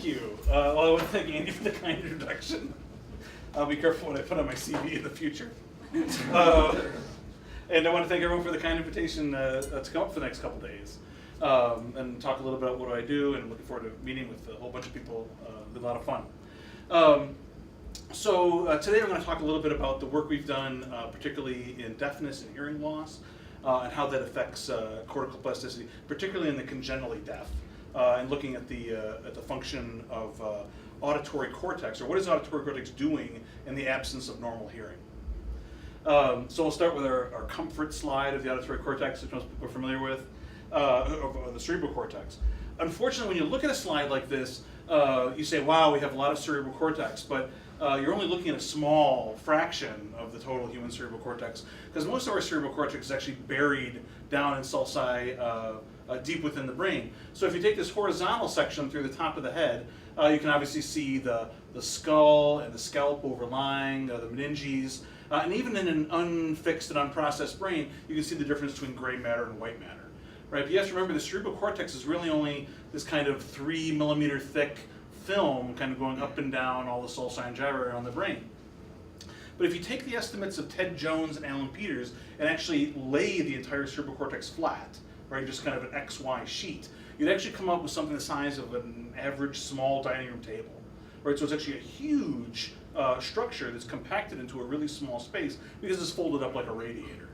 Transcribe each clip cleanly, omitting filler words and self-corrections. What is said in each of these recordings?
you. Well, I want to thank Andy for the kind introduction. I'll be careful what I put on my CV in the future. And I want to thank everyone for the kind invitation to come up for the next couple days and talk a little bit about what do I do, and I'm looking forward to meeting with a whole bunch of people. It'll be a lot of fun. Today we're going to talk a little bit about the work we've done, particularly in deafness and hearing loss, and how that affects cortical plasticity, particularly in the congenitally deaf, and looking at the function of auditory cortex, or what is auditory cortex doing in the absence of normal hearing. So we'll start with our comfort slide of the auditory cortex, which most people are familiar with, of the cerebral cortex. Unfortunately, when you look at a slide like this, you say, wow, we have a lot of cerebral cortex, but you're only looking at a small fraction of the total human cerebral cortex, because most of our cerebral cortex is actually buried down in sulci deep within the brain. So if you take this horizontal section through the top of the head, you can obviously see the skull and the scalp overlying, the meninges, and even in an unfixed and unprocessed brain, you can see the difference between gray matter and white matter. Right? But you have to remember the cerebral cortex is really only this kind of 3 millimeter thick film kind of going up and down all the sulci and gyri around the brain. But if you take the estimates of Ted Jones and Alan Peters and actually lay the entire cerebral cortex flat, right, just kind of an XY sheet, you'd actually come up with something the size of an average small dining room table. Right? So it's actually a huge structure that's compacted into a really small space because it's folded up like a radiator.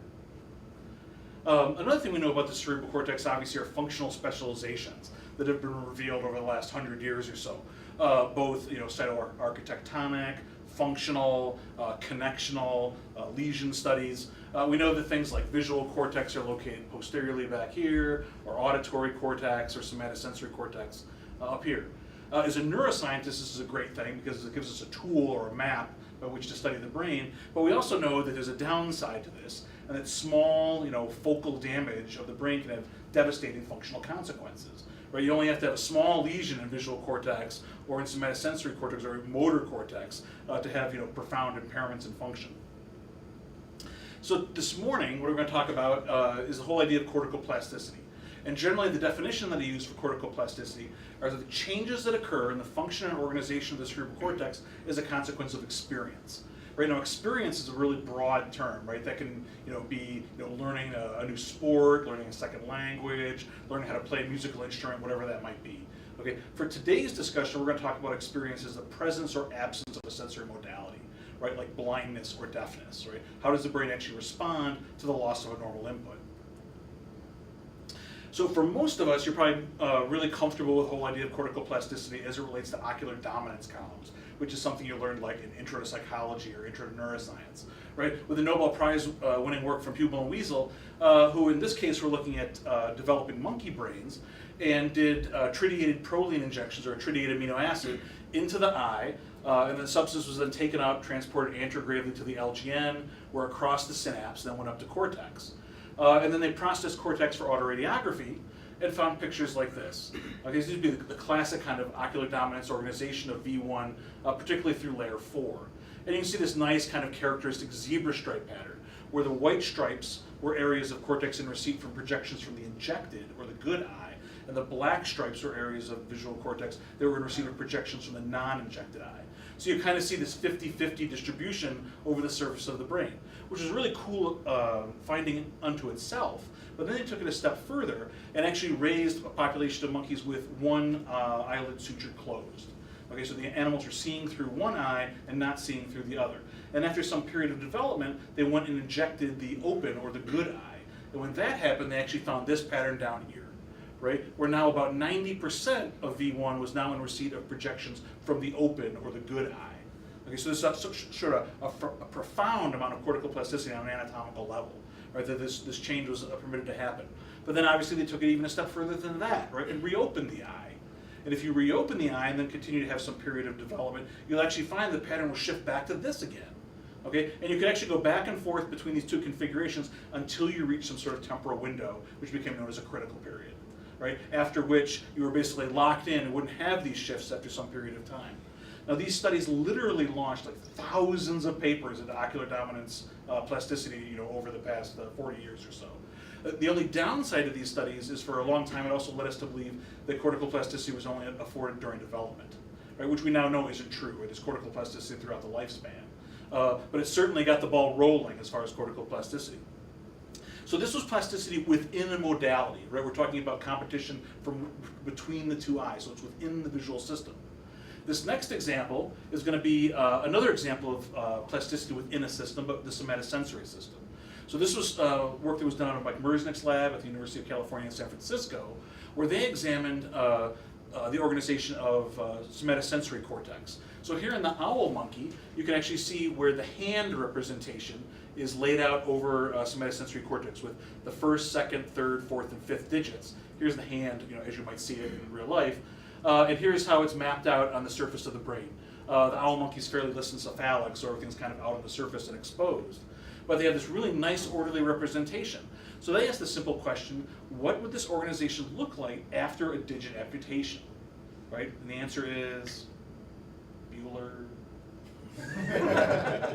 Another thing we know about the cerebral cortex, obviously, are functional specializations that have been revealed over the last 100 years or so. Both, cytoarchitectonic, functional, connectional, lesion studies. We know that things like visual cortex are located posteriorly back here, or auditory cortex, or somatosensory cortex up here. As a neuroscientist, this is a great thing because it gives us a tool or a map by which to study the brain. But we also know that there's a downside to this, and that small, focal damage of the brain can have devastating functional consequences. Right? You only have to have a small lesion in visual cortex or in somatosensory cortex or motor cortex to have profound impairments in function. So this morning, what we're going to talk about is the whole idea of cortical plasticity. And generally, the definition that I use for cortical plasticity are the changes that occur in the function and organization of the cerebral cortex as a consequence of experience. Right now, experience is a really broad term, right? That can, be learning a new sport, learning a second language, learning how to play a musical instrument, whatever that might be. Okay. For today's discussion, we're going to talk about experience as the presence or absence of a sensory modality, right? Like blindness or deafness, right? How does the brain actually respond to the loss of a normal input? So for most of us, you're probably really comfortable with the whole idea of cortical plasticity as it relates to ocular dominance columns, which is something you learned like in Intro to Psychology or Intro to Neuroscience, right? With the Nobel Prize winning work from Hubel and Wiesel, who in this case were looking at developing monkey brains and did tritiated proline injections or a tritiated amino acid into the eye, and the substance was then taken up, transported anterogravely to the LGN, where it crossed the synapse, then went up to cortex. And then they processed cortex for autoradiography and found pictures like this. Okay, these would be the classic kind of ocular dominance organization of V1, particularly through layer 4. And you can see this nice kind of characteristic zebra stripe pattern, where the white stripes were areas of cortex in receipt from projections from the injected, or the good eye, and the black stripes were areas of visual cortex that were in receipt of projections from the non-injected eye. So you kind of see this 50-50 distribution over the surface of the brain, which is a really cool finding unto itself. But then they took it a step further and actually raised a population of monkeys with one eyelid suture closed. Okay, so the animals were seeing through one eye and not seeing through the other. And after some period of development, they went and injected the open or the good eye. And when that happened, they actually found this pattern down here. Right, where now about 90% of V1 was now in receipt of projections from the open or the good eye. Okay, so this showed a profound amount of cortical plasticity on an anatomical level, right? That this change was permitted to happen. But then obviously they took it even a step further than that, right? And reopened the eye. And if you reopen the eye and then continue to have some period of development, you'll actually find the pattern will shift back to this again. Okay, and you can actually go back and forth between these two configurations until you reach some sort of temporal window, which became known as a critical period. Right? After which you were basically locked in and wouldn't have these shifts after some period of time. Now these studies literally launched like thousands of papers into ocular dominance plasticity, over the past 40 years or so. The only downside of these studies is for a long time it also led us to believe that cortical plasticity was only afforded during development, right? Which we now know isn't true. It is cortical plasticity throughout the lifespan. But it certainly got the ball rolling as far as cortical plasticity. So this was plasticity within a modality, right? We're talking about competition from between the two eyes, so it's within the visual system. This next example is going to be another example of plasticity within a system, but the somatosensory system. So this was work that was done in Mike Merznick's lab at the University of California in San Francisco, where they examined the organization of somatosensory cortex. So here in the owl monkey, you can actually see where the hand representation is laid out over somatosensory cortex with the first, second, third, fourth, and fifth digits. Here's the hand, as you might see it in real life. And here's how it's mapped out on the surface of the brain. The owl monkey is fairly lissencephalic, so everything's kind of out on the surface and exposed. But they have this really nice orderly representation. So they asked the simple question, what would this organization look like after a digit amputation? Right? And the answer is Bueller.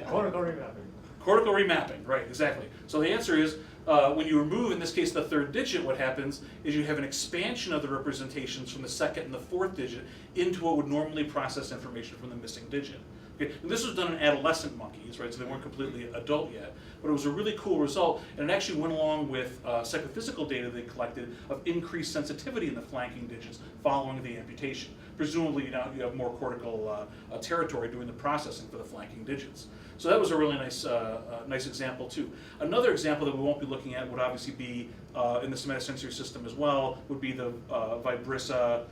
Cortical remapping. Cortical remapping, right, exactly. So the answer is, when you remove, in this case, the third digit, what happens is you have an expansion of the representations from the second and the fourth digit into what would normally process information from the missing digit. Okay? And this was done in adolescent monkeys, right, so they weren't completely adult yet, but it was a really cool result, and it actually went along with psychophysical data they collected of increased sensitivity in the flanking digits following the amputation. Presumably now you have more cortical territory doing the processing for the flanking digits. So that was a really nice nice example too. Another example that we won't be looking at would obviously be in the somatosensory system as well, would be the Vibrissa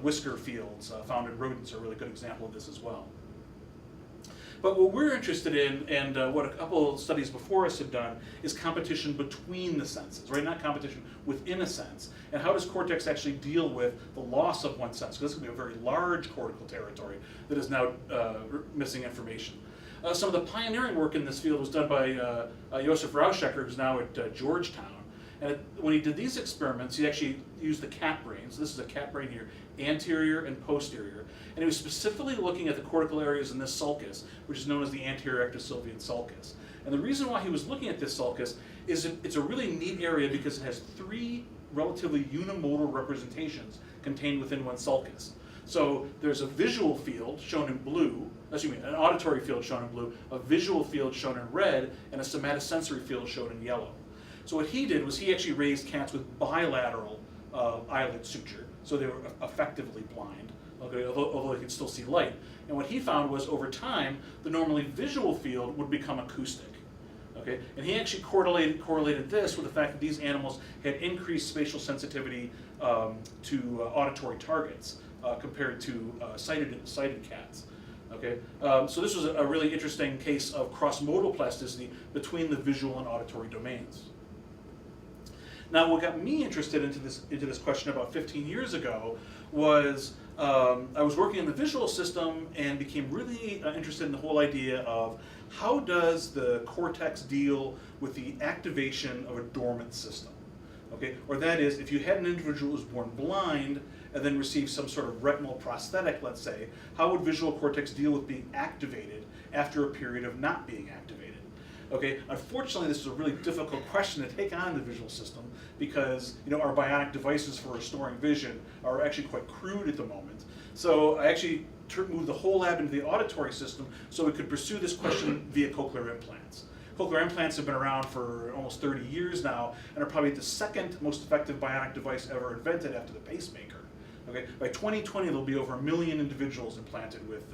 whisker fields found in rodents are a really good example of this as well. But what we're interested in, and what a couple of studies before us have done, is competition between the senses, right? Not competition within a sense. And how does cortex actually deal with the loss of one sense? Because this could be a very large cortical territory that is now missing information. Some of the pioneering work in this field was done by Josef Rauschecker, who's now at Georgetown. And when he did these experiments, he actually used the cat brain. So this is a cat brain here, anterior and posterior. And he was specifically looking at the cortical areas in this sulcus, which is known as the anterior ectosylvian sulcus. And the reason why he was looking at this sulcus is it's a really neat area because it has three relatively unimodal representations contained within one sulcus. So there's a visual field shown in blue, an auditory field shown in blue, a visual field shown in red, and a somatosensory field shown in yellow. So what he did was he actually raised cats with bilateral eyelid suture, so they were effectively blind, okay, although they could still see light. And what he found was over time, the normally visual field would become acoustic. Okay? And he actually correlated this with the fact that these animals had increased spatial sensitivity to auditory targets compared to sighted cats. Okay? So this was a really interesting case of cross-modal plasticity between the visual and auditory domains. Now, what got me interested into this question about 15 years ago was I was working in the visual system and became really interested in the whole idea of how does the cortex deal with the activation of a dormant system? Okay, or that is, if you had an individual who was born blind and then received some sort of retinal prosthetic, let's say, how would visual cortex deal with being activated after a period of not being activated? Okay, unfortunately, this is a really difficult question to take on in the visual system because our bionic devices for restoring vision are actually quite crude at the moment. So I actually moved the whole lab into the auditory system so we could pursue this question via cochlear implants. Cochlear implants have been around for almost 30 years now and are probably the second most effective bionic device ever invented after the pacemaker. Okay, by 2020, there'll be over 1 million individuals implanted with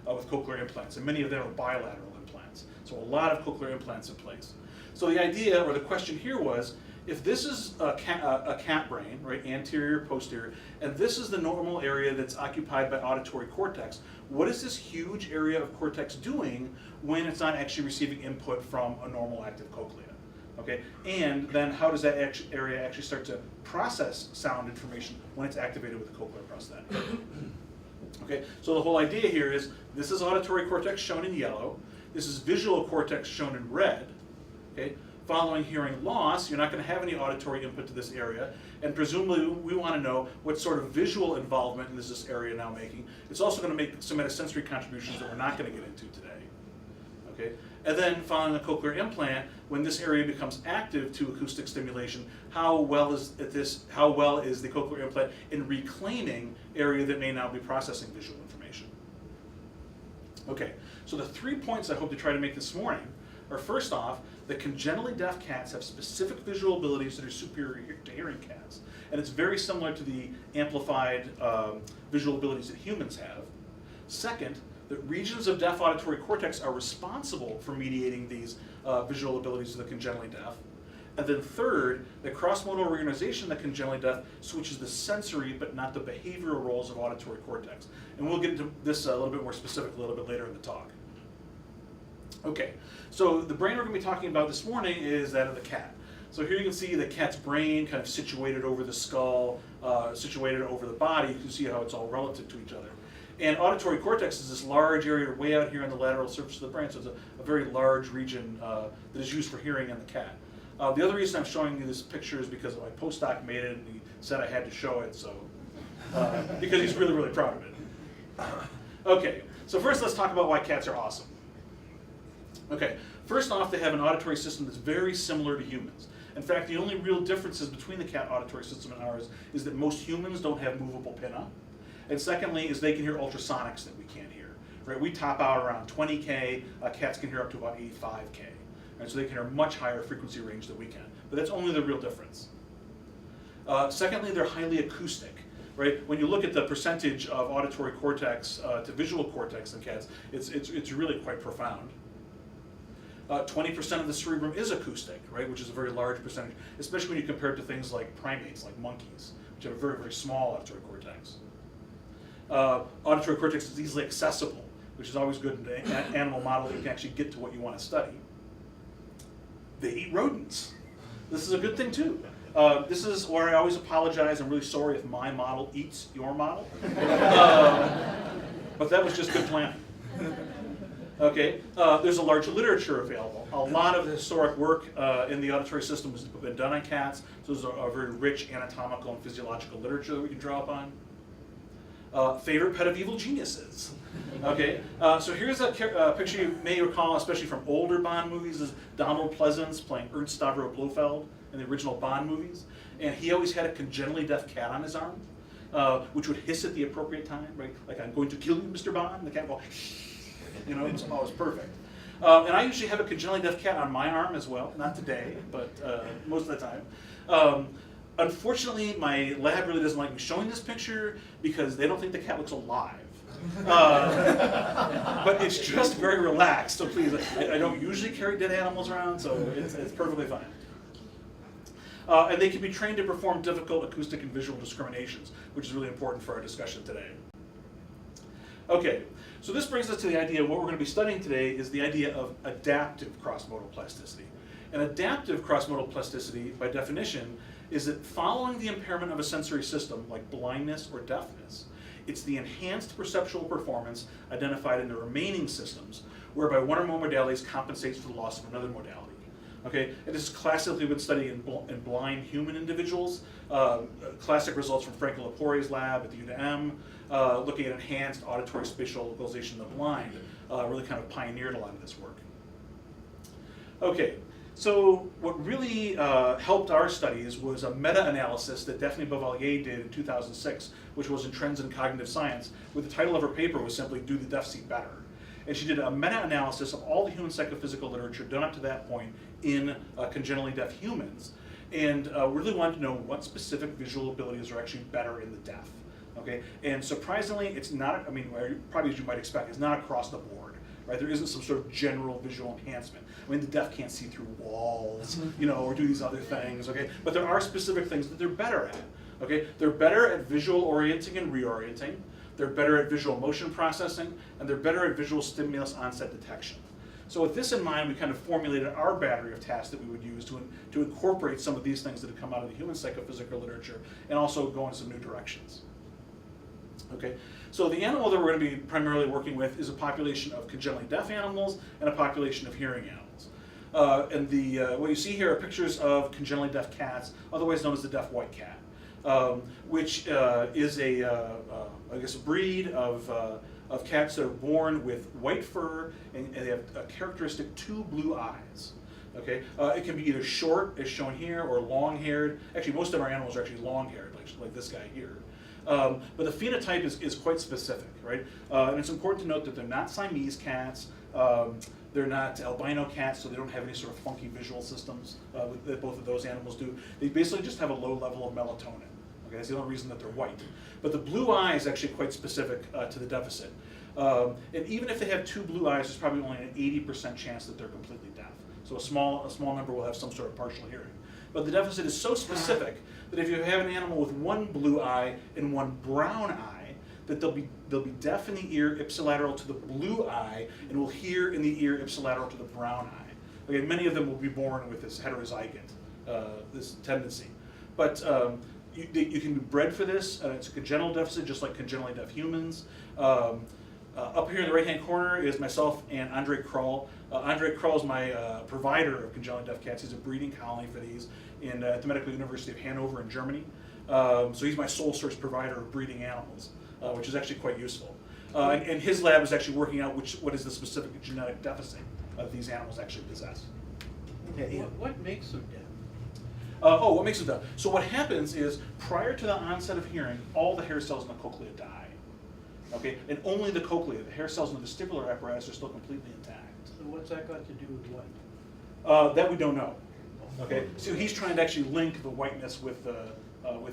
cochlear implants, and many of them are bilateral implants. So a lot of cochlear implants in place. So the idea, or the question here was, if this is a cat brain, right, anterior, posterior, and this is the normal area that's occupied by auditory cortex, what is this huge area of cortex doing when it's not actually receiving input from a normal active cochlea? Okay, and then how does that area actually start to process sound information when it's activated with the cochlear prosthetic? Okay, so the whole idea here is this is auditory cortex shown in yellow, this is visual cortex shown in red. Okay, following hearing loss, you're not going to have any auditory input to this area, and presumably we want to know what sort of visual involvement is this area now making. It's also going to make somatosensory contributions that we're not going to get into today. Okay? And then following a cochlear implant, when this area becomes active to acoustic stimulation, how well is the cochlear implant in reclaiming area that may now be processing visual information? Okay, so the 3 points I hope to try to make this morning are, first off, that congenitally deaf cats have specific visual abilities that are superior to hearing cats. And it's very similar to the amplified visual abilities that humans have. Second, that regions of deaf auditory cortex are responsible for mediating these visual abilities to the congenitally deaf. And then third, that cross-modal reorganization of the congenitally deaf switches the sensory but not the behavioral roles of auditory cortex. And we'll get into this a little bit more specific a little bit later in the talk. Okay, so the brain we're going to be talking about this morning is that of the cat. So here you can see the cat's brain kind of situated over the skull, situated over the body. You can see how it's all relative to each other. And auditory cortex is this large area way out here on the lateral surface of the brain, so it's a very large region that is used for hearing in the cat. The other reason I'm showing you this picture is because my postdoc made it and he said I had to show it, so because he's really, really proud of it. Okay, so first let's talk about why cats are awesome. Okay, first off, they have an auditory system that's very similar to humans. In fact, the only real differences between the cat auditory system and ours is that most humans don't have movable pinna. And secondly, is they can hear ultrasonics that we can't hear. Right? We top out around 20K, cats can hear up to about 85K. Right? So they can hear a much higher frequency range than we can. But that's only the real difference. Secondly, they're highly acoustic. Right? When you look at the percentage of auditory cortex to visual cortex in cats, it's really quite profound. 20% of the cerebrum is acoustic, right, which is a very large percentage, especially when you compare it to things like primates, like monkeys, which have a very, very small auditory cortex. Auditory cortex is easily accessible, which is always good in an animal model that you can actually get to what you want to study. They eat rodents. This is a good thing too. This is where I always apologize. I'm really sorry if my model eats your model. But that was just good planning. Okay, there's a large literature available. A lot of the historic work in the auditory system has been done on cats, so there's a very rich anatomical and physiological literature that we can draw upon. Favorite pet of evil geniuses. Okay, so here's a picture you may recall, especially from older Bond movies, is Donald Pleasance playing Ernst Stavro Blofeld in the original Bond movies. And he always had a congenitally deaf cat on his arm, which would hiss at the appropriate time, right? Like, I'm going to kill you, Mr. Bond. And the cat would go, you know, it's always perfect. And I usually have a congenitally deaf cat on my arm as well. Not today, but most of the time. Unfortunately, my lab really doesn't like me showing this picture because they don't think the cat looks alive. But it's just very relaxed, so please, I don't usually carry dead animals around, so it's perfectly fine. And they can be trained to perform difficult acoustic and visual discriminations, which is really important for our discussion today. Okay, so this brings us to the idea of what we're going to be studying today is the idea of adaptive cross-modal plasticity. And adaptive cross-modal plasticity, by definition, is that following the impairment of a sensory system, like blindness or deafness, it's the enhanced perceptual performance identified in the remaining systems, whereby one or more modalities compensates for the loss of another modality. Okay, and this is classically been studied in blind human individuals. Classic results from Franco Lapore's lab at the UNM, looking at enhanced auditory spatial localization of the blind, really kind of pioneered a lot of this work. Okay, so what really helped our studies was a meta-analysis that Daphne Bovalier did in 2006, which was in Trends in Cognitive Science, where the title of her paper was simply Do the Deaf See Better? And she did a meta-analysis of all the human psychophysical literature done up to that point in congenitally deaf humans, and really wanted to know what specific visual abilities are actually better in the deaf. Okay, and surprisingly, it's not, I mean, probably as you might expect, it's not across the board, right? There isn't some sort of general visual enhancement. I mean, the deaf can't see through walls, you know, or do these other things, okay? But there are specific things that they're better at, okay? They're better at visual orienting and reorienting. They're better at visual motion processing, and they're better at visual stimulus onset detection. So with this in mind, we kind of formulated our battery of tasks that we would use to incorporate some of these things that have come out of the human psychophysical literature and also go in some new directions. Okay, so the animal that we're going to be primarily working with is a population of congenitally deaf animals and a population of hearing animals. And what you see here are pictures of congenitally deaf cats, otherwise known as the deaf white cat, which is I guess, a breed of cats that are born with white fur, and they have a characteristic 2 blue eyes. Okay, it can be either short, as shown here, or long-haired. Actually, most of our animals are actually long-haired, like this guy here. But the phenotype is quite specific, right? And it's important to note that they're not Siamese cats. They're not albino cats, so they don't have any sort of funky visual systems that both of those animals do. They basically just have a low level of melatonin. Okay, that's the only reason that they're white. But the blue eye is actually quite specific to the deficit. And even if they have 2 blue eyes, there's probably only an 80% chance that they're completely deaf. So a small number will have some sort of partial hearing. But the deficit is so specific that if you have an animal with 1 blue eye and 1 brown eye, that they'll be deaf in the ear ipsilateral to the blue eye and will hear in the ear ipsilateral to the brown eye. Okay, many of them will be born with this heterozygous, this tendency. But you can be bred for this. It's a congenital deficit, just like congenitally deaf humans. Up here in the right-hand corner is myself and Andre Krull. Andre Krull is my provider of congenitally deaf cats. He's a breeding colony for these at the Medical University of Hanover in Germany. So he's my sole source provider of breeding animals, which is actually quite useful. And his lab is actually working out what is the specific genetic deficit these animals actually possess. Yeah, What makes them deaf? What makes them deaf? So what happens is, prior to the onset of hearing, all the hair cells in the cochlea die. Okay, and only the cochlea, the hair cells in the vestibular apparatus, are still completely intact. So what's that got to do with what? That we don't know. Okay, so he's trying to actually link the whiteness with the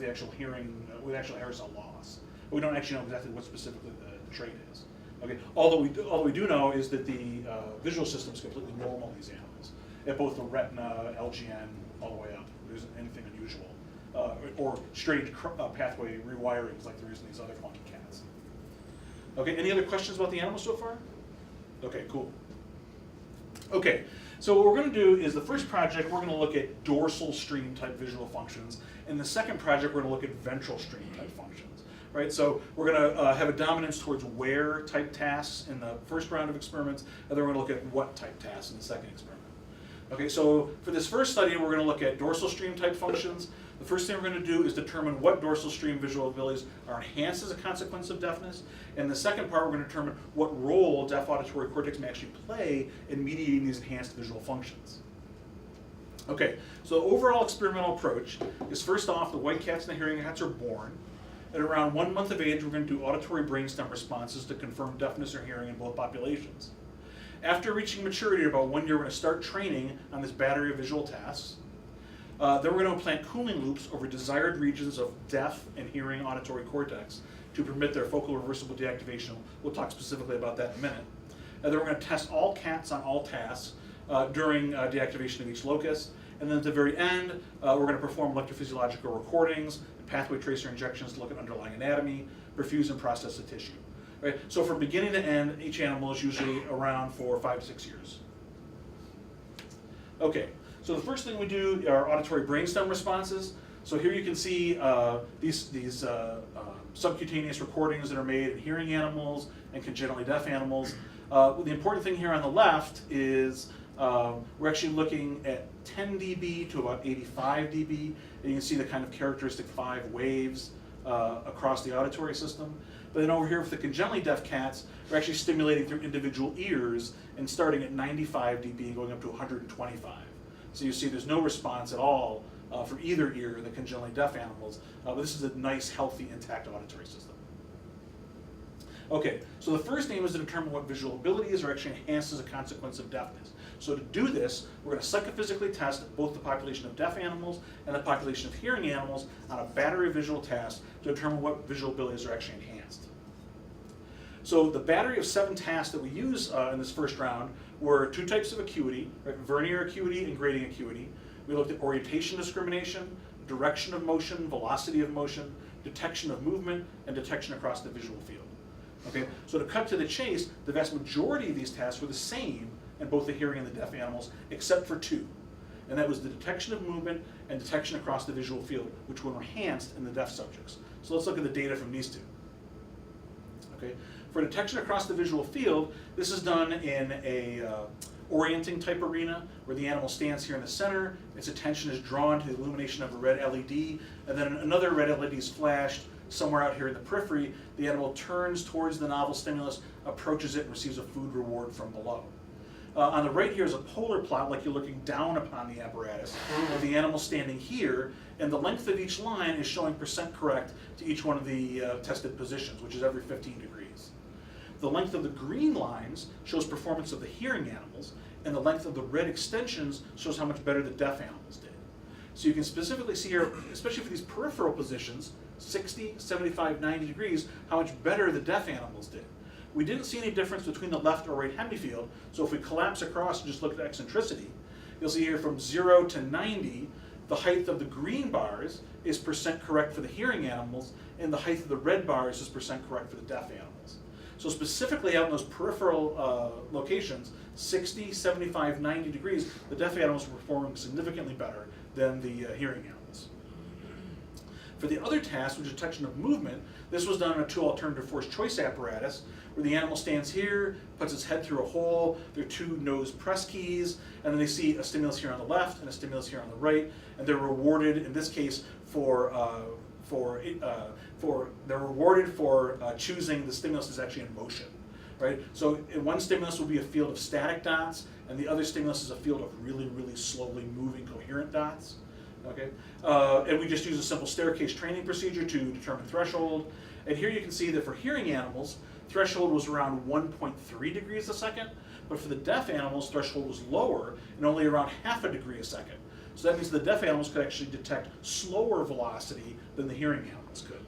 actual hearing, with actual hair cell loss. But we don't actually know exactly what specifically the trait is. Okay, all we do know is that the visual system is completely normal in these animals, at both the retina, LGN, all the way up. There isn't anything unusual, or strange pathway rewirings like there is in these other funky cats. Okay, any other questions about the animals so far? Okay, cool. Okay, so what we're going to do is the first project, we're going to look at dorsal stream type visual functions. In the second project, we're going to look at ventral stream type functions. Right, so we're going to have a dominance towards where type tasks in the first round of experiments, and then we're going to look at what type tasks in the second experiment. Okay, so for this first study, we're going to look at dorsal stream type functions. The first thing we're going to do is determine what dorsal stream visual abilities are enhanced as a consequence of deafness. And the second part, we're going to determine what role deaf auditory cortex may actually play in mediating these enhanced visual functions. Okay, so the overall experimental approach is, first off, the white cats and the hearing cats are born. At around 1 month of age, we're going to do auditory brainstem responses to confirm deafness or hearing in both populations. After reaching maturity, about 1 year, we're going to start training on this battery of visual tasks. Then we're going to implant cooling loops over desired regions of deaf and hearing auditory cortex to permit their focal reversible deactivation. We'll talk specifically about that in a minute. And then we're going to test all cats on all tasks during deactivation of each locus. And then at the very end, we're going to perform electrophysiological recordings and pathway tracer injections to look at underlying anatomy, perfuse and process the tissue. Right? So from beginning to end, each animal is usually around for 5 to 6 years. Okay, so the first thing we do are auditory brainstem responses. So here you can see these subcutaneous recordings that are made in hearing animals and congenitally deaf animals. The important thing here on the left is we're actually looking at 10 dB to about 85 dB, and you can see the kind of characteristic 5 waves across the auditory system. But then over here with the congenitally deaf cats, we're actually stimulating through individual ears and starting at 95 dB and going up to 125. So you see there's no response at all from either ear in the congenitally deaf animals, but this is a nice, healthy, intact auditory system. Okay, so the first aim is to determine what visual abilities are actually enhanced as a consequence of deafness. So to do this, we're going to psychophysically test both the population of deaf animals and the population of hearing animals on a battery of visual tasks to determine what visual abilities are actually enhanced. So the battery of 7 tasks that we use in this first round were 2 types of acuity, right? Vernier acuity and grading acuity. We looked at orientation discrimination, direction of motion, velocity of motion, detection of movement, and detection across the visual field. Okay, so to cut to the chase, the vast majority of these tasks were the same in both the hearing and the deaf animals, except for 2. And that was the detection of movement and detection across the visual field, which were enhanced in the deaf subjects. So let's look at the data from these 2. Okay, for detection across the visual field, this is done in a orienting type arena, where the animal stands here in the center, its attention is drawn to the illumination of a red LED, and then another red LED is flashed somewhere out here in the periphery. The animal turns towards the novel stimulus, approaches it, and receives a food reward from below. On the right here is a polar plot, like you're looking down upon the apparatus, with the animal standing here, and the length of each line is showing percent correct to each one of the tested positions, which is every 15 degrees. The length of the green lines shows performance of the hearing animals, and the length of the red extensions shows how much better the deaf animals did. So you can specifically see here, especially for these peripheral positions, 60, 75, 90 degrees, how much better the deaf animals did. We didn't see any difference between the left or right hemifield, so if we collapse across and just look at eccentricity, you'll see here from 0 to 90, the height of the green bars is percent correct for the hearing animals, and the height of the red bars is percent correct for the deaf animals. So specifically out in those peripheral locations, 60, 75, 90 degrees, the deaf animals were performing significantly better than the hearing animals. For the other task, which is detection of movement, this was done in a two alternative force choice apparatus, where the animal stands here, puts its head through a hole, there are two nose press keys, and then they see a stimulus here on the left and a stimulus here on the right, and they're rewarded, in this case, they're rewarded for choosing the stimulus that's actually in motion, right? So one stimulus will be a field of static dots, and the other stimulus is a field of really, really slowly moving coherent dots. Okay, and we just use a simple staircase training procedure to determine threshold. And here you can see that for hearing animals, threshold was around 1.3 degrees a second, but for the deaf animals, threshold was lower and only around half a degree a second. So that means the deaf animals could actually detect slower velocity than the hearing animals could.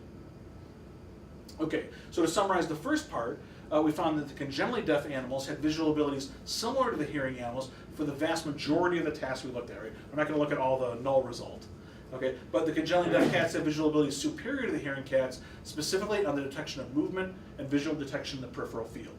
Okay, so to summarize the first part, we found that the congenitally deaf animals had visual abilities similar to the hearing animals for the vast majority of the tasks we looked at, right? We're not going to look at all the null result. Okay, but the congenitally deaf cats have visual abilities superior to the hearing cats, specifically on the detection of movement and visual detection in the peripheral field.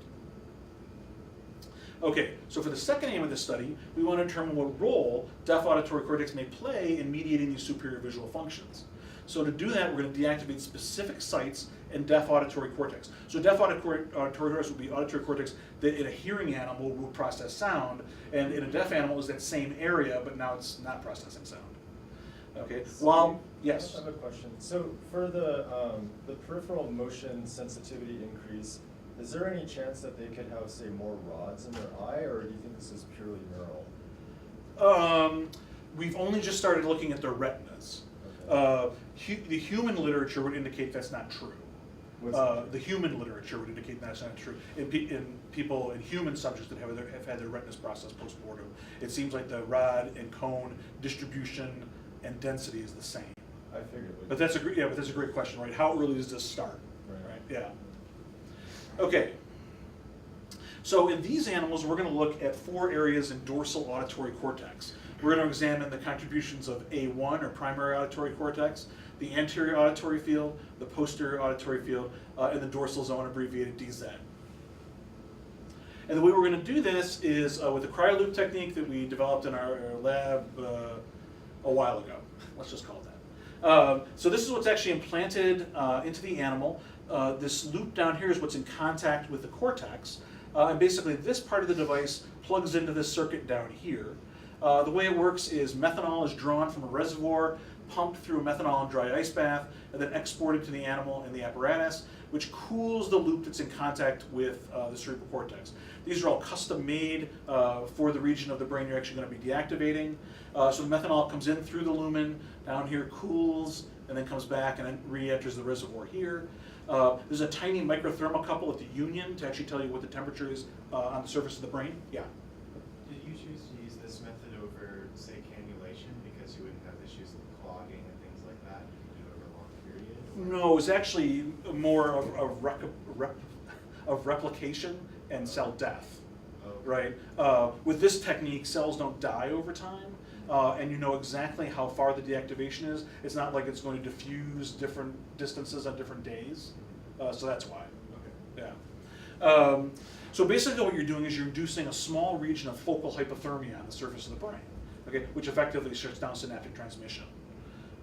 Okay, so for the second aim of this study, we want to determine what role deaf auditory cortex may play in mediating these superior visual functions. So to do that, we're going to deactivate specific sites in deaf auditory cortex. So deaf auditory cortex would be auditory cortex that in a hearing animal will process sound, and in a deaf animal is that same area, but now it's not processing sound. Okay, well, yes? I have a question. So for the peripheral motion sensitivity increase, is there any chance that they could have, say, more rods in their eye, or do you think this is purely neural? We've only just started looking at their retinas. Okay. The human literature would indicate that's not true. The human literature would indicate that's not true. In people, in human subjects that have had their retinas processed post-mortem, it seems like the rod and cone distribution and density is the same. I figured it would. But that's a great question, right? How early does this start? Right. Yeah. Okay. So in these animals, we're going to look at 4 areas in dorsal auditory cortex. We're going to examine the contributions of A1, or primary auditory cortex, the anterior auditory field, the posterior auditory field, and the dorsal zone, abbreviated DZ. And the way we're going to do this is with a cryoloop technique that we developed in our lab a while ago. Let's just call it that. So this is what's actually implanted into the animal. This loop down here is what's in contact with the cortex. And basically this part of the device plugs into this circuit down here. The way it works is methanol is drawn from a reservoir, pumped through a methanol and dry ice bath, and then exported to the animal in the apparatus, which cools the loop that's in contact with the cerebral cortex. These are all custom made for the region of the brain you're actually going to be deactivating. So the methanol comes in through the lumen, down here cools, and then comes back and then re-enters the reservoir here. There's a tiny microthermal couple at the union to actually tell you what the temperature is on the surface of the brain. Yeah. Did you choose to use this method over, say, cannulation because you wouldn't have issues with clogging and things like that? You could do it over a long period? No, it's actually more of replication and cell death, right? With this technique, cells don't die over time, and you know exactly how far the deactivation is. It's not like it's going to diffuse different distances on different days, so that's why. Okay. Yeah. So basically what you're doing is you're inducing a small region of focal hypothermia on the surface of the brain, okay, which effectively shuts down synaptic transmission.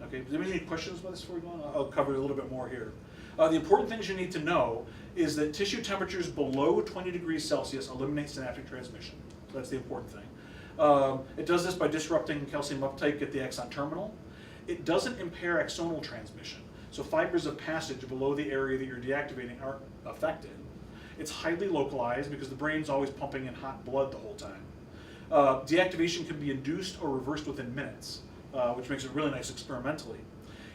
Okay, do you have any questions about this before we go on? I'll cover a little bit more here. The important things you need to know is that tissue temperatures below 20 degrees Celsius eliminate synaptic transmission. That's the important thing. It does this by disrupting calcium uptake at the axon terminal. It doesn't impair axonal transmission. So fibers of passage below the area that you're deactivating aren't affected. It's highly localized because the brain's always pumping in hot blood the whole time. Deactivation can be induced or reversed within minutes, which makes it really nice experimentally.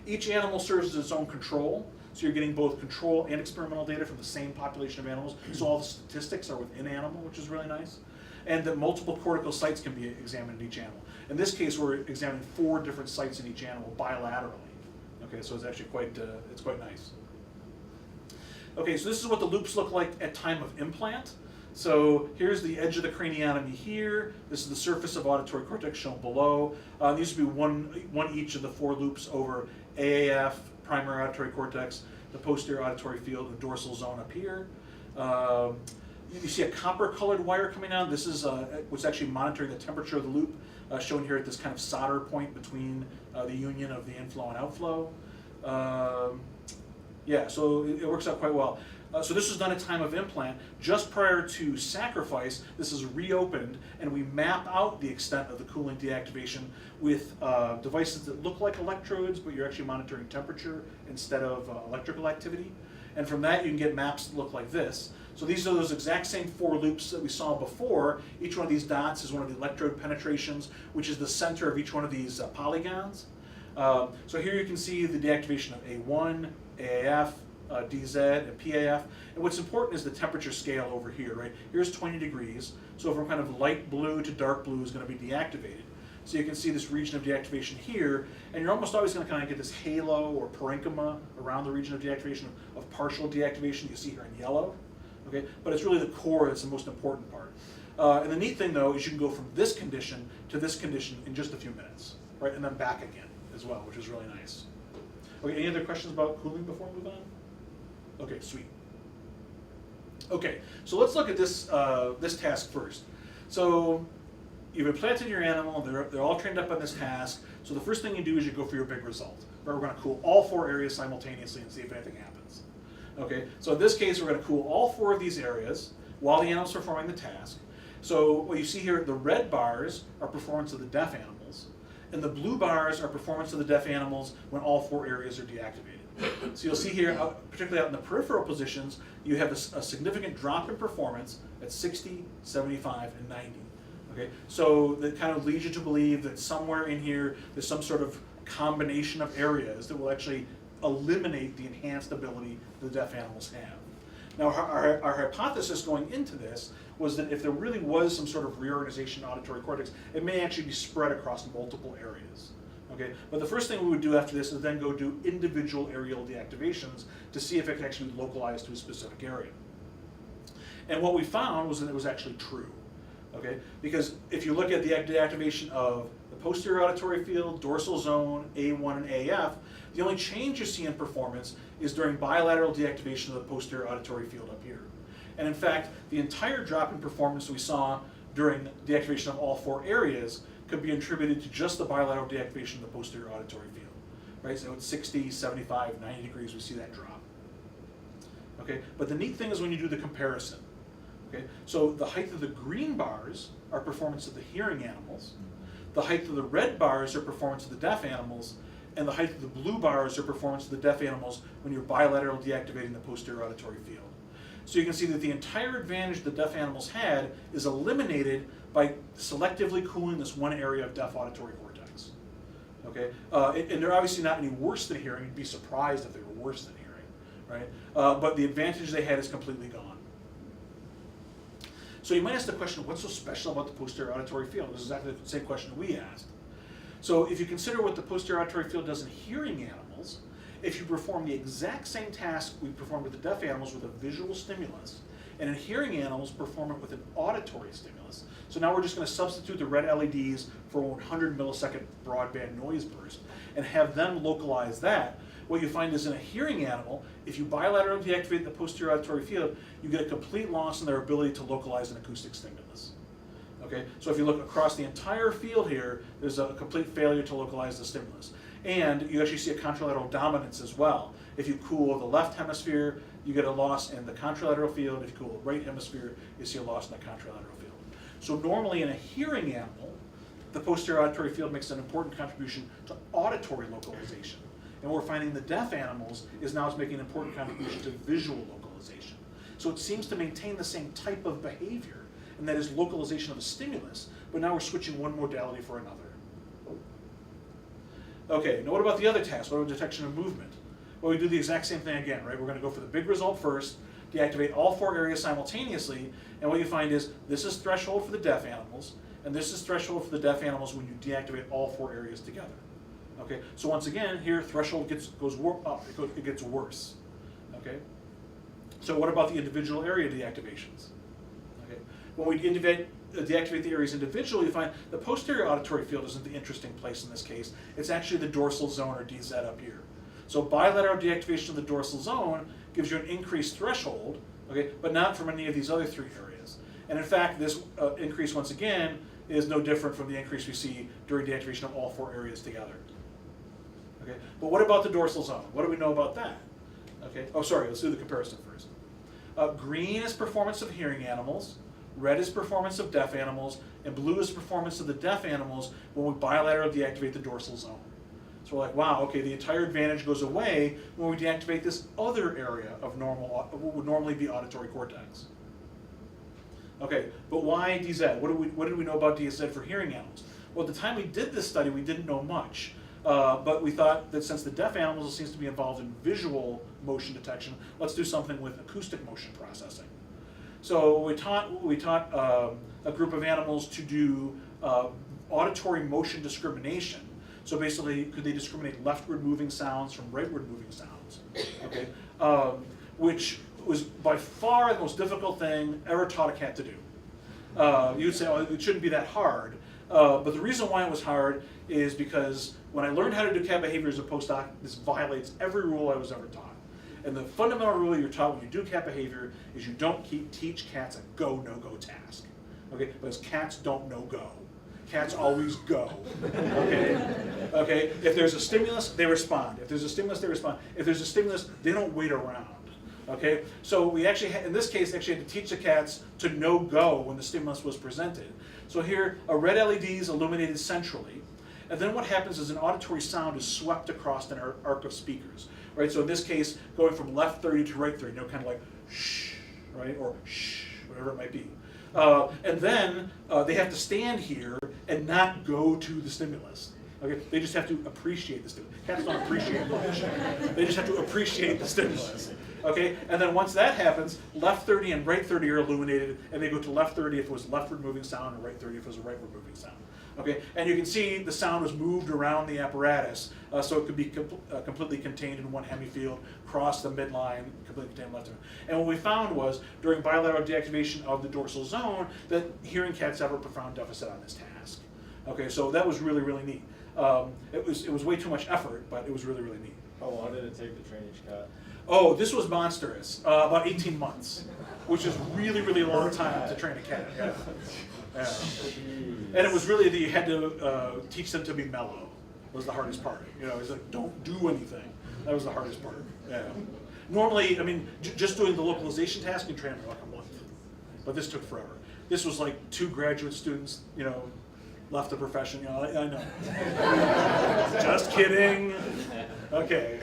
Each animal serves as its own control, so you're getting both control and experimental data from the same population of animals, so all the statistics are within animal, which is really nice. And that multiple cortical sites can be examined in each animal. In this case, we're examining 4 different sites in each animal bilaterally. Okay, so it's actually quite nice. Okay, so this is what the loops look like at time of implant. So here's the edge of the craniotomy here. This is the surface of auditory cortex shown below. These would be one each of the 4 loops over AAF, primary auditory cortex, the posterior auditory field, the dorsal zone up here. You see a copper-colored wire coming out. This is what's actually monitoring the temperature of the loop, shown here at this kind of solder point between the union of the inflow and outflow. Yeah, so it works out quite well. So this was done at time of implant. Just prior to sacrifice, this is reopened, and we map out the extent of the cooling deactivation with devices that look like electrodes, but you're actually monitoring temperature instead of electrical activity. And from that, you can get maps that look like this. So these are those exact same 4 loops that we saw before. Each one of these dots is one of the electrode penetrations, which is the center of each one of these polygons. So here you can see the deactivation of A1, AAF, DZ, and PAF. And what's important is the temperature scale over here, right? Here's 20 degrees. So from kind of light blue to dark blue is going to be deactivated. So you can see this region of deactivation here, and you're almost always going to kind of get this halo or parenchyma around the region of deactivation of partial deactivation you see here in yellow. Okay, but it's really the core that's the most important part. And the neat thing though is you can go from this condition to this condition in just a few minutes, right? And then back again as well, which is really nice. Okay, any other questions about cooling before we move on? Okay, sweet. Okay, so let's look at this this task first. So you've implanted your animal, they're all trained up on this task. So the first thing you do is you go for your big result. Right, we're going to cool all 4 areas simultaneously and see if anything happens. Okay, so in this case, we're going to cool all 4 of these areas while the animal's performing the task. So what you see here, the red bars are performance of the deaf animals, and the blue bars are performance of the deaf animals when all 4 areas are deactivated. So you'll see here, particularly out in the peripheral positions, you have a significant drop in performance at 60, 75, and 90. Okay, so that kind of leads you to believe that somewhere in here, there's some sort of combination of areas that will actually eliminate the enhanced ability the deaf animals have. Now, our hypothesis going into this was that if there really was some sort of reorganization in auditory cortex, it may actually be spread across multiple areas. Okay, but the first thing we would do after this is then go do individual areal deactivations to see if it can actually be localized to a specific area. And what we found was that it was actually true. Okay, because if you look at the deactivation of the posterior auditory field, dorsal zone, A1 and AF, the only change you see in performance is during bilateral deactivation of the posterior auditory field up here. And in fact, the entire drop in performance we saw during deactivation of all 4 areas could be attributed to just the bilateral deactivation of the posterior auditory field. Right, so at 60, 75, 90 degrees, we see that drop. Okay, but the neat thing is when you do the comparison. Okay, so the height of the green bars are performance of the hearing animals, the height of the red bars are performance of the deaf animals, and the height of the blue bars are performance of the deaf animals when you're bilateral deactivating the posterior auditory field. So you can see that the entire advantage the deaf animals had is eliminated by selectively cooling this one area of deaf auditory cortex. Okay, and they're obviously not any worse than hearing. You'd be surprised if they were worse than hearing, right? But the advantage they had is completely gone. So you might ask the question, what's so special about the posterior auditory field? This is exactly the same question we asked. So if you consider what the posterior auditory field does in hearing animals, if you perform the exact same task we performed with the deaf animals with a visual stimulus, and in hearing animals perform it with an auditory stimulus. So now we're just going to substitute the red LEDs for a 100 millisecond broadband noise burst and have them localize that. What you find is in a hearing animal, if you bilaterally deactivate the posterior auditory field, you get a complete loss in their ability to localize an acoustic stimulus. Okay, so if you look across the entire field here, there's a complete failure to localize the stimulus. And you actually see a contralateral dominance as well. If you cool the left hemisphere, you get a loss in the contralateral field. If you cool the right hemisphere, you see a loss in the contralateral field. So normally in a hearing animal, the posterior auditory field makes an important contribution to auditory localization. And what we're finding in the deaf animals is now it's making an important contribution to visual localization. So it seems to maintain the same type of behavior, and that is localization of a stimulus, but now we're switching one modality for another. Okay, now what about the other task? What about detection of movement? Well, we do the exact same thing again, right? We're going to go for the big result first, deactivate all 4 areas simultaneously, and what you find is this is threshold for the deaf animals, and this is threshold for the deaf animals when you deactivate all 4 areas together. Okay, so once again, here threshold goes up, it gets worse. Okay, so what about the individual area deactivations? Okay, when we deactivate the areas individually, you find the posterior auditory field isn't the interesting place in this case. It's actually the dorsal zone, or DZ, up here. So bilateral deactivation of the dorsal zone gives you an increased threshold, okay, but not from any of these other 3 areas. And in fact, this increase, once again, is no different from the increase we see during deactivation of all 4 areas together. Okay, but what about the dorsal zone? What do we know about that? Okay, oh sorry, let's do the comparison first. Green is performance of hearing animals, red is performance of deaf animals, and blue is performance of the deaf animals when we bilaterally deactivate the dorsal zone. So we're like, wow, okay, the entire advantage goes away when we deactivate this other area of what would normally be auditory cortex. Okay, but why DZ? What did we know about DZ for hearing animals? Well, at the time we did this study, we didn't know much. But we thought that since the deaf animals seems to be involved in visual motion detection, let's do something with acoustic motion processing. So we taught a group of animals to do auditory motion discrimination. So basically, could they discriminate leftward moving sounds from rightward moving sounds? Okay, which was by far the most difficult thing ever taught a cat to do. You would say, oh, it shouldn't be that hard. But the reason why it was hard is because when I learned how to do cat behavior as a postdoc, this violates every rule I was ever taught. And the fundamental rule you're taught when you do cat behavior is you don't teach cats a go, no-go task. Okay, because cats don't no-go. Cats always go. Okay? Okay? If there's a stimulus, they respond. If there's a stimulus, they respond. If there's a stimulus, they don't wait around. Okay? So we actually, in this case, actually had to teach the cats to no-go when the stimulus was presented. So here, a red LED is illuminated centrally, and then what happens is an auditory sound is swept across an arc of speakers, right? So in this case, going from left 30 to right 30, kind of like shh, right? Or shh, whatever it might be. And then they have to stand here and not go to the stimulus. Okay? They just have to appreciate the stimulus. Cats don't appreciate much. They just have to appreciate the stimulus. Okay? And then once that happens, left 30 and right 30 are illuminated, and they go to left 30 if it was leftward moving sound, and right 30 if it was a rightward moving sound. Okay? And you can see the sound was moved around the apparatus, so it could be completely contained in one hemifield, cross the midline, completely contained left. And what we found was, during bilateral deactivation of the dorsal zone, that hearing cats have a profound deficit on this task. Okay, so that was really, really neat. It was way too much effort, but it was really, really neat. How long did it take to train each cat? Oh, this was monstrous. About 18 months, which is really, really a long time to train a cat. Yeah. Yeah. And it was really that you had to teach them to be mellow. Was the hardest part. You know, it's like, don't do anything. That was the hardest part. Yeah. Normally, I mean, just doing the localization task can train them for like a month, but this took forever. This was like 2 graduate students, you know, left the profession. You know, I know. Just kidding. Okay.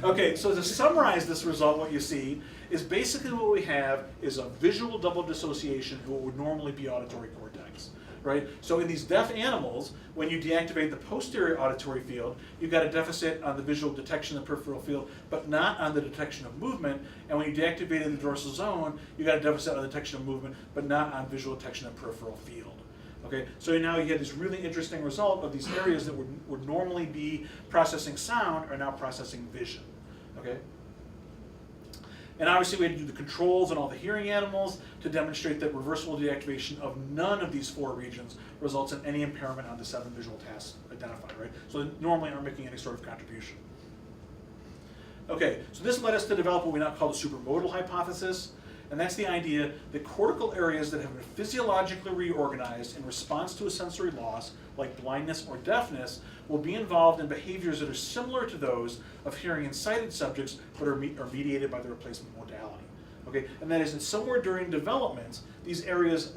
Okay, so to summarize this result, what you see is basically what we have is a visual double dissociation of what would normally be auditory cortex, right? So in these deaf animals, when you deactivate the posterior auditory field, you've got a deficit on the visual detection of the peripheral field, but not on the detection of movement. And when you deactivated the dorsal zone, you've got a deficit on the detection of movement, but not on visual detection of peripheral field. Okay, so now you get this really interesting result of these areas that would normally be processing sound are now processing vision. Okay? And obviously we had to do the controls on all the hearing animals to demonstrate that reversible deactivation of none of these 4 regions results in any impairment on the 7 visual tasks identified, right? So they normally aren't making any sort of contribution. Okay, so this led us to develop what we now call the supermodal hypothesis. And that's the idea that cortical areas that have been physiologically reorganized in response to a sensory loss, like blindness or deafness, will be involved in behaviors that are similar to those of hearing in sighted subjects, but are mediated by the replacement modality. Okay, and that is that somewhere during development, these areas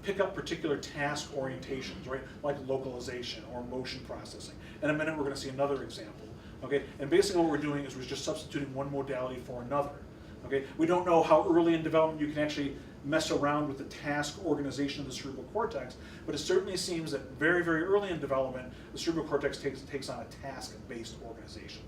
pick up particular task orientations, right? Like localization or motion processing. In a minute, we're going to see another example. Okay, and basically what we're doing is we're just substituting one modality for another. Okay, we don't know how early in development you can actually mess around with the task organization of the cerebral cortex, but it certainly seems that very, very early in development, the cerebral cortex takes on a task-based organization.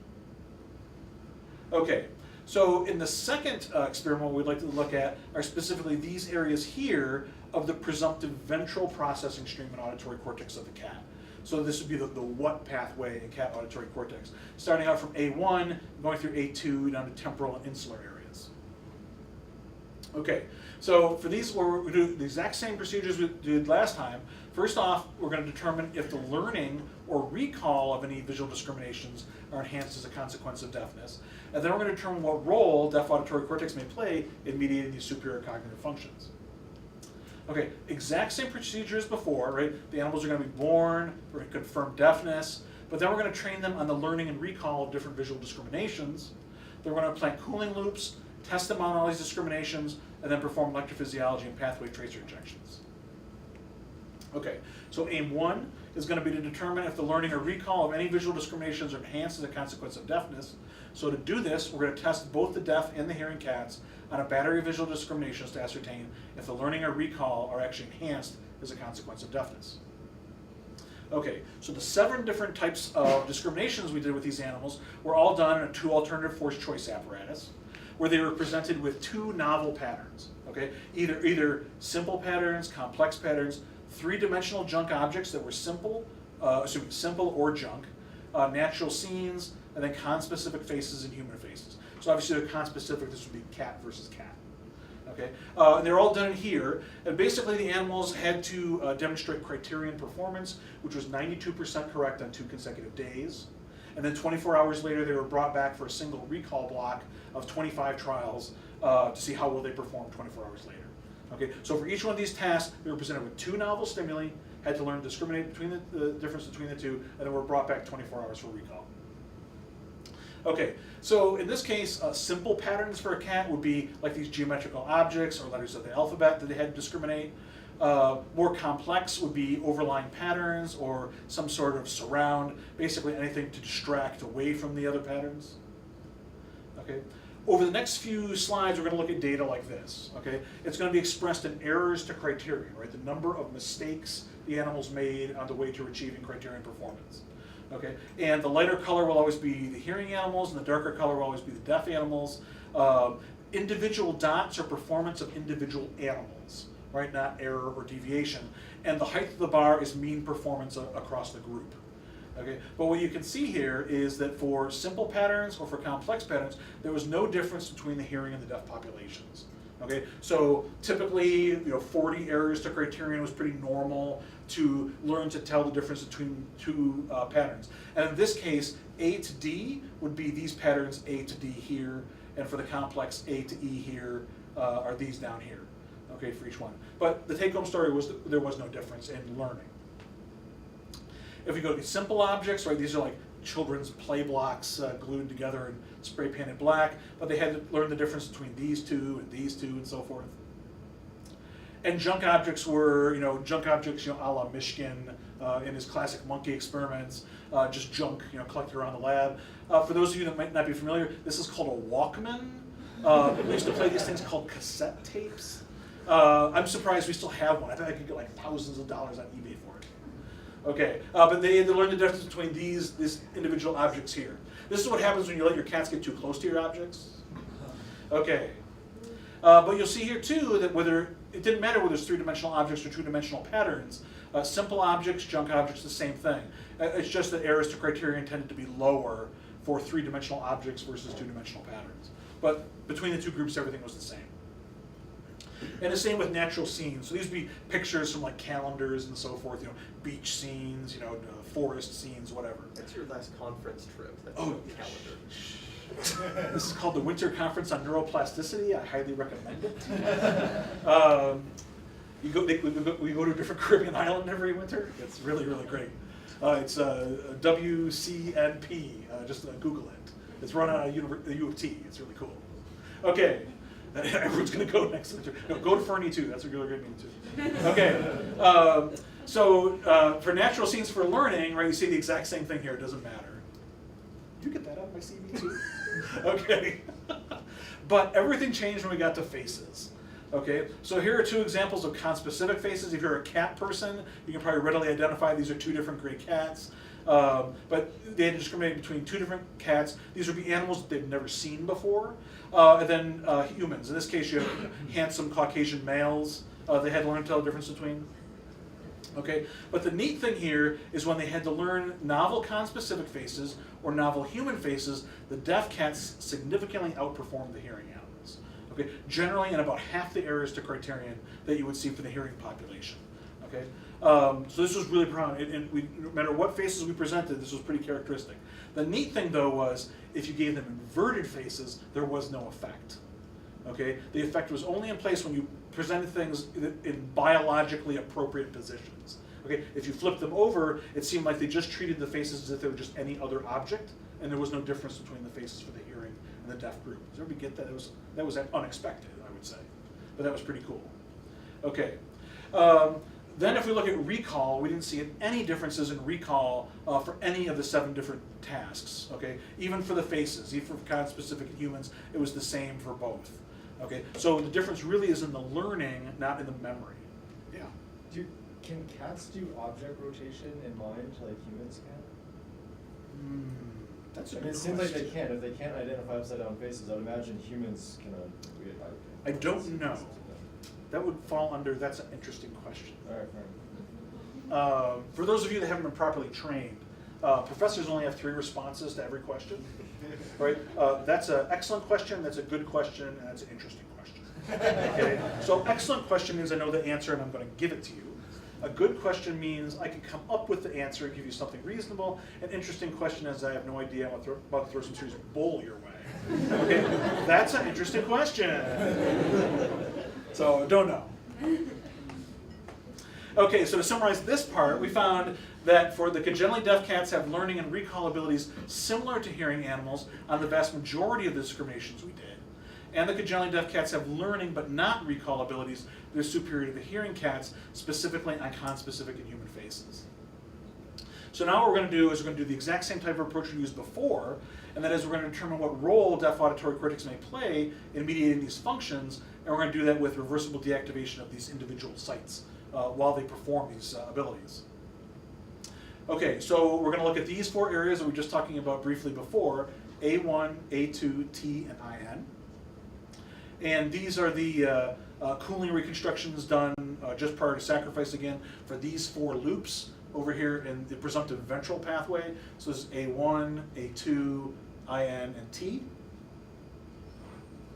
Okay, so in the second experiment we'd like to look at are specifically these areas here of the presumptive ventral processing stream and auditory cortex of the cat. So this would be the what pathway in cat auditory cortex, starting out from A1, going through A2, down to temporal and insular areas. Okay, so for these, we're doing the exact same procedures we did last time. First off, we're going to determine if the learning or recall of any visual discriminations are enhanced as a consequence of deafness. And then we're going to determine what role deaf auditory cortex may play in mediating these superior cognitive functions. Okay, exact same procedure as before, right? The animals are going to be born, we're going to confirm deafness, but then we're going to train them on the learning and recall of different visual discriminations. Then we're going to implant cooling loops, test them on all these discriminations, and then perform electrophysiology and pathway tracer injections. Okay, so aim 1 is going to be to determine if the learning or recall of any visual discriminations are enhanced as a consequence of deafness. So to do this, we're going to test both the deaf and the hearing cats on a battery of visual discriminations to ascertain if the learning or recall are actually enhanced as a consequence of deafness. Okay, so the 7 different types of discriminations we did with these animals were all done in a 2 alternative force choice apparatus, where they were presented with 2 novel patterns. Okay, either simple patterns, complex patterns, 3-dimensional junk objects that were simple or junk, natural scenes, and then conspecific faces and human faces. So obviously they're conspecific, this would be cat versus cat. Okay, and they're all done here, and basically the animals had to demonstrate criterion performance, which was 92% correct on 2 consecutive days. And then 24 hours later, they were brought back for a single recall block of 25 trials to see how well they performed 24 hours later. Okay, so for each one of these tasks, they were presented with 2 novel stimuli, had to learn to discriminate between the difference between the 2, and then were brought back 24 hours for recall. Okay, so in this case, simple patterns for a cat would be like these geometrical objects or letters of the alphabet that they had to discriminate. More complex would be overlying patterns or some sort of surround, basically anything to distract away from the other patterns. Okay. Over the next few slides, we're going to look at data like this. Okay, it's going to be expressed in errors to criterion, right? The number of mistakes the animals made on the way to achieving criterion performance. Okay, and the lighter color will always be the hearing animals, and the darker color will always be the deaf animals. Individual dots are performance of individual animals, right? Not error or deviation. And the height of the bar is mean performance across the group. Okay, but what you can see here is that for simple patterns or for complex patterns, there was no difference between the hearing and the deaf populations. Okay, so typically, 40 errors to criterion was pretty normal to learn to tell the difference between 2 patterns. And in this case, A to D would be these patterns A to D here, and for the complex A to E here are these down here. Okay, for each one. But the take-home story was that there was no difference in learning. If we go to simple objects, right, these are like children's play blocks glued together and spray painted black, but they had to learn the difference between these 2 and so forth. And junk objects were, a la Mishkin in his classic monkey experiments, just junk, collected around the lab. For those of you that might not be familiar, this is called a Walkman. We used to play these things called cassette tapes. I'm surprised we still have one. I think I could get like thousands of dollars on eBay for it. Okay, but they had to learn the difference between these individual objects here. This is what happens when you let your cats get too close to your objects. Okay, but you'll see here too that it didn't matter whether it's 3-dimensional objects or 2-dimensional patterns. Simple objects, junk objects, the same thing. It's just that errors to criterion tended to be lower for 3-dimensional objects versus 2-dimensional patterns. But between the 2 groups, everything was the same. And the same with natural scenes. So these would be pictures from like calendars and so forth, beach scenes, forest scenes, whatever. That's your last conference trip. That's Oh, calendar. This is called the Winter Conference on Neuroplasticity. I highly recommend it. We go to a different Caribbean island every winter. It's really, really great. It's WCNP. Just Google it. It's run out of the U of T. It's really cool. Okay. Everyone's going to go next to the tree. No, go to Fernie too. That's a really great meeting too. Okay. For natural scenes for learning, right? You see the exact same thing here. It doesn't matter. Did you get that out of my CV too? Okay. But everything changed when we got to faces. Okay, so here are two examples of conspecific faces. If you're a cat person, you can probably readily identify these are two different gray cats. But they had to discriminate between two different cats. These would be animals that they've never seen before. And then humans. In this case, you have handsome Caucasian males. They had to learn to tell the difference between. Okay, but the neat thing here is when they had to learn novel conspecific faces or novel human faces, the deaf cats significantly outperformed the hearing animals. Okay, generally in about half the areas to criterion that you would see for the hearing population. Okay, so this was really prominent, and no matter what faces we presented, this was pretty characteristic. The neat thing though was, if you gave them inverted faces, there was no effect. Okay, the effect was only in place when you presented things in biologically appropriate positions. Okay, if you flipped them over, it seemed like they just treated the faces as if they were just any other object, and there was no difference between the faces for the hearing and the deaf group. Does everybody get that? That was unexpected, I would say, but that was pretty cool. Okay. Then if we look at recall, we didn't see any differences in recall for any of the 7 different tasks, okay? Even for the faces, even for conspecific humans, it was the same for both, okay? So the difference really is in the learning, not in the memory. Yeah. Can cats do object rotation in mind like humans can? That's a I mean, good it seems like they question. can. If they can't identify upside down faces, I'd imagine humans can. I don't know. That would fall under, that's an interesting question. All right, fine. For those of you that haven't been properly trained, professors only have 3 responses to every question, right? That's an excellent question, that's a good question, and that's an interesting question. Okay? So excellent question means I know the answer and I'm going to give it to you. A good question means I can come up with the answer and give you something reasonable. An interesting question is I have no idea, I'm about to throw some serious bull your way. Okay? That's an interesting question. So don't know. Okay, so to summarize this part, we found that for the congenitally deaf cats have learning and recall abilities similar to hearing animals on the vast majority of the discriminations we did. And the congenitally deaf cats have learning but not recall abilities that are superior to the hearing cats, specifically on conspecific and human faces. So now what we're going to do is we're going to do the exact same type of approach we used before, and that is we're going to determine what role deaf auditory cortex may play in mediating these functions, and we're going to do that with reversible deactivation of these individual sites while they perform these abilities. Okay, so we're going to look at these 4 areas that we were just talking about briefly before, A1, A2, T, and IN. And these are the cooling reconstructions done just prior to sacrifice again for these 4 loops over here in the presumptive ventral pathway. So this is A1, A2, IN, and T.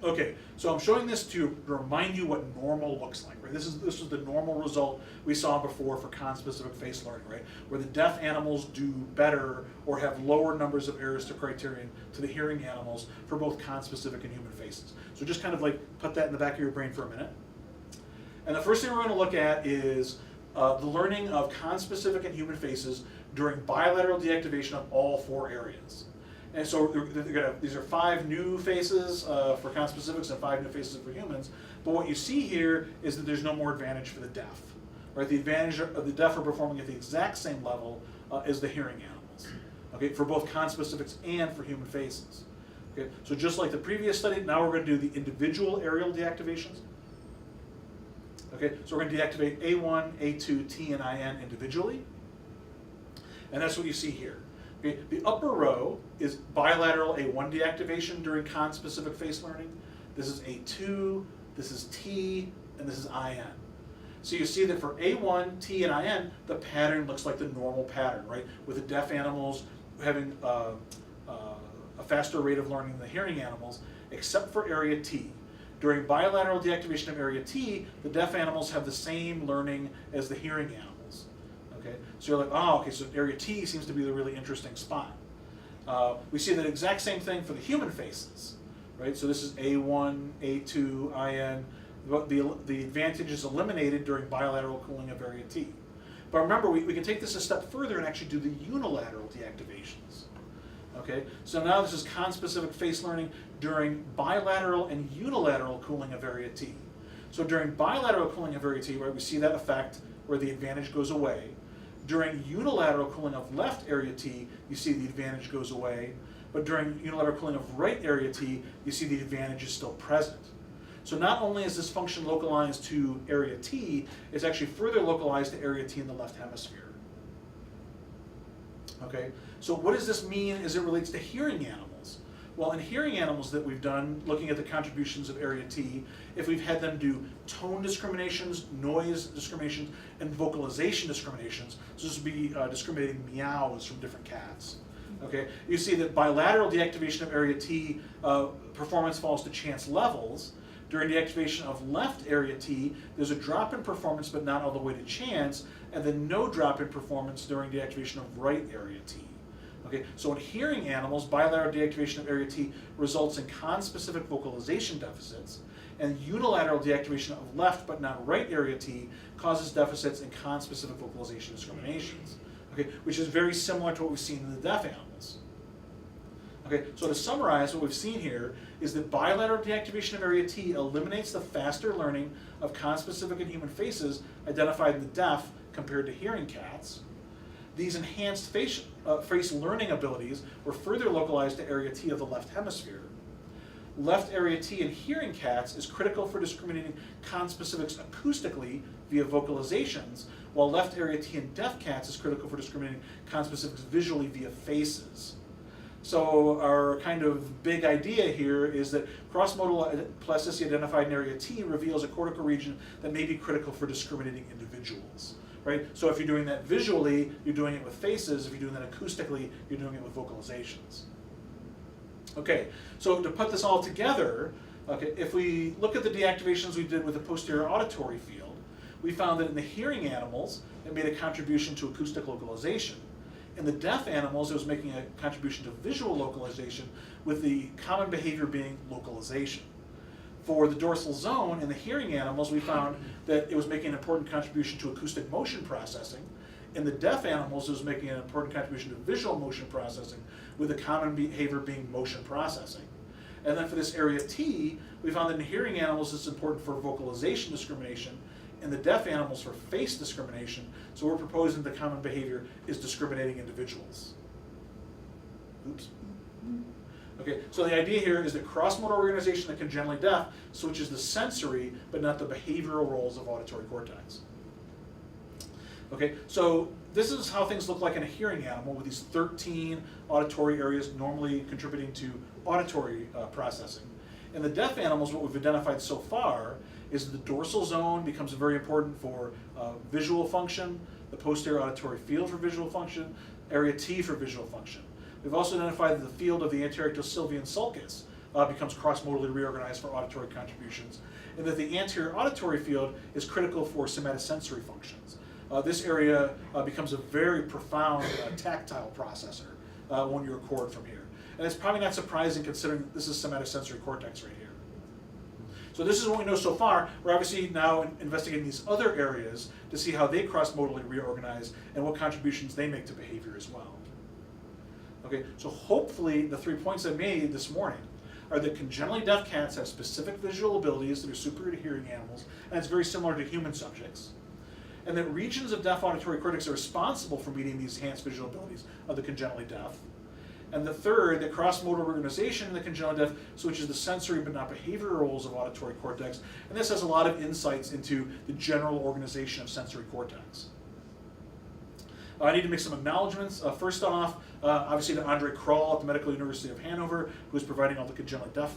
Okay, so I'm showing this to remind you what normal looks like, right? This is the normal result we saw before for conspecific face learning, right? Where the deaf animals do better or have lower numbers of errors to criterion to the hearing animals for both conspecific and human faces. So just kind of like put that in the back of your brain for a minute. And the first thing we're going to look at is the learning of conspecific and human faces during bilateral deactivation of all 4 areas. And so these are 5 new faces for conspecifics and 5 new faces for humans. But what you see here is that there's no more advantage for the deaf. Right? The advantage of the deaf are performing at the exact same level as the hearing animals. Okay, for both conspecifics and for human faces. Okay, so just like the previous study, now we're going to do the individual areal deactivations. Okay, so we're going to deactivate A1, A2, T, and IN individually. And that's what you see here. Okay, the upper row is bilateral A1 deactivation during conspecific face learning. This is A2, this is T, and this is IN. So you see that for A1, T, and IN, the pattern looks like the normal pattern, right? With the deaf animals having a faster rate of learning than the hearing animals, except for area T. During bilateral deactivation of area T, the deaf animals have the same learning as the hearing animals. Okay, so you're like, oh, okay, so area T seems to be the really interesting spot. We see that exact same thing for the human faces, right? So this is A1, A2, IN. The advantage is eliminated during bilateral cooling of area T. But remember, we can take this a step further and actually do the unilateral deactivations. Okay, so now this is conspecific face learning during bilateral and unilateral cooling of area T. So during bilateral cooling of area T, right, we see that effect where the advantage goes away. During unilateral cooling of left area T, you see the advantage goes away. But during unilateral cooling of right area T, you see the advantage is still present. So not only is this function localized to area T, it's actually further localized to area T in the left hemisphere. Okay, so what does this mean as it relates to hearing animals? Well, in hearing animals that we've done, looking at the contributions of area T, if we've had them do tone discriminations, noise discriminations, and vocalization discriminations, so this would be discriminating meows from different cats. Okay, you see that bilateral deactivation of area T, performance falls to chance levels. During deactivation of left area T, there's a drop in performance, but not all the way to chance, and then no drop in performance during deactivation of right area T. Okay, so in hearing animals, bilateral deactivation of area T results in conspecific vocalization deficits, and unilateral deactivation of left but not right area T causes deficits in conspecific vocalization discriminations. Okay, which is very similar to what we've seen in the deaf animals. Okay, so to summarize, what we've seen here is that bilateral deactivation of area T eliminates the faster learning of conspecific in human faces identified in the deaf compared to hearing cats. These enhanced face learning abilities were further localized to area T of the left hemisphere. Left area T in hearing cats is critical for discriminating conspecifics acoustically via vocalizations, while left area T in deaf cats is critical for discriminating conspecifics visually via faces. So our kind of big idea here is that cross-modal plasticity identified in area T reveals a cortical region that may be critical for discriminating individuals. Right? So if you're doing that visually, you're doing it with faces. If you're doing that acoustically, you're doing it with vocalizations. Okay, so to put this all together, okay, if we look at the deactivations we did with the posterior auditory field, we found that in the hearing animals, it made a contribution to acoustic localization. In the deaf animals, it was making a contribution to visual localization, with the common behavior being localization. For the dorsal zone in the hearing animals, we found that it was making an important contribution to acoustic motion processing. In the deaf animals, it was making an important contribution to visual motion processing, with the common behavior being motion processing. And then for this area T, we found that in hearing animals, it's important for vocalization discrimination. In the deaf animals, for face discrimination. So we're proposing the common behavior is discriminating individuals. Oops. Okay, so the idea here is that cross-modal organization of congenitally deaf switches the sensory, but not the behavioral roles of auditory cortex. Okay, so this is how things look like in a hearing animal with these 13 auditory areas normally contributing to auditory processing. In the deaf animals, what we've identified so far is the dorsal zone becomes very important for visual function, the posterior auditory field for visual function, area T for visual function. We've also identified that the field of the anterior sylvian sulcus becomes cross-modally reorganized for auditory contributions, and that the anterior auditory field is critical for somatosensory functions. This area becomes a very profound tactile processor when you record from here. And it's probably not surprising considering this is somatosensory cortex right here. So this is what we know so far. We're obviously now investigating these other areas to see how they cross-modally reorganize and what contributions they make to behavior as well. Okay, so hopefully the 3 points I made this morning are that congenitally deaf cats have specific visual abilities that are superior to hearing animals, and it's very similar to human subjects. And that regions of deaf auditory cortex are responsible for meeting these enhanced visual abilities of the congenitally deaf. And the third, that cross-modal organization in the congenitally deaf switches the sensory but not behavioral roles of auditory cortex. And this has a lot of insights into the general organization of sensory cortex. I need to make some acknowledgments. First off, obviously to Andre Kroll at the Medical University of Hanover, who is providing all the congenitally deaf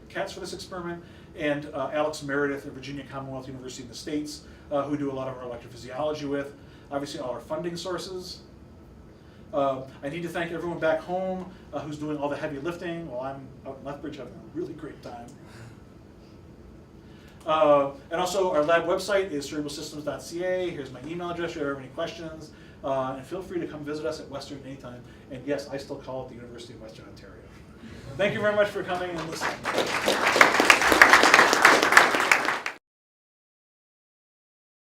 cats for this experiment, and Alex Meredith at Virginia Commonwealth University in the States, who do a lot of our electrophysiology with. Obviously all our funding sources. I need to thank everyone back home who's doing all the heavy lifting while I'm out in Lethbridge having a really great time. And also our lab website is cerebralsystems.ca. Here's my email address if you have any questions. And feel free to come visit us at Western anytime. And yes, I still call it the University of Western Ontario. Thank you very much for coming and listening.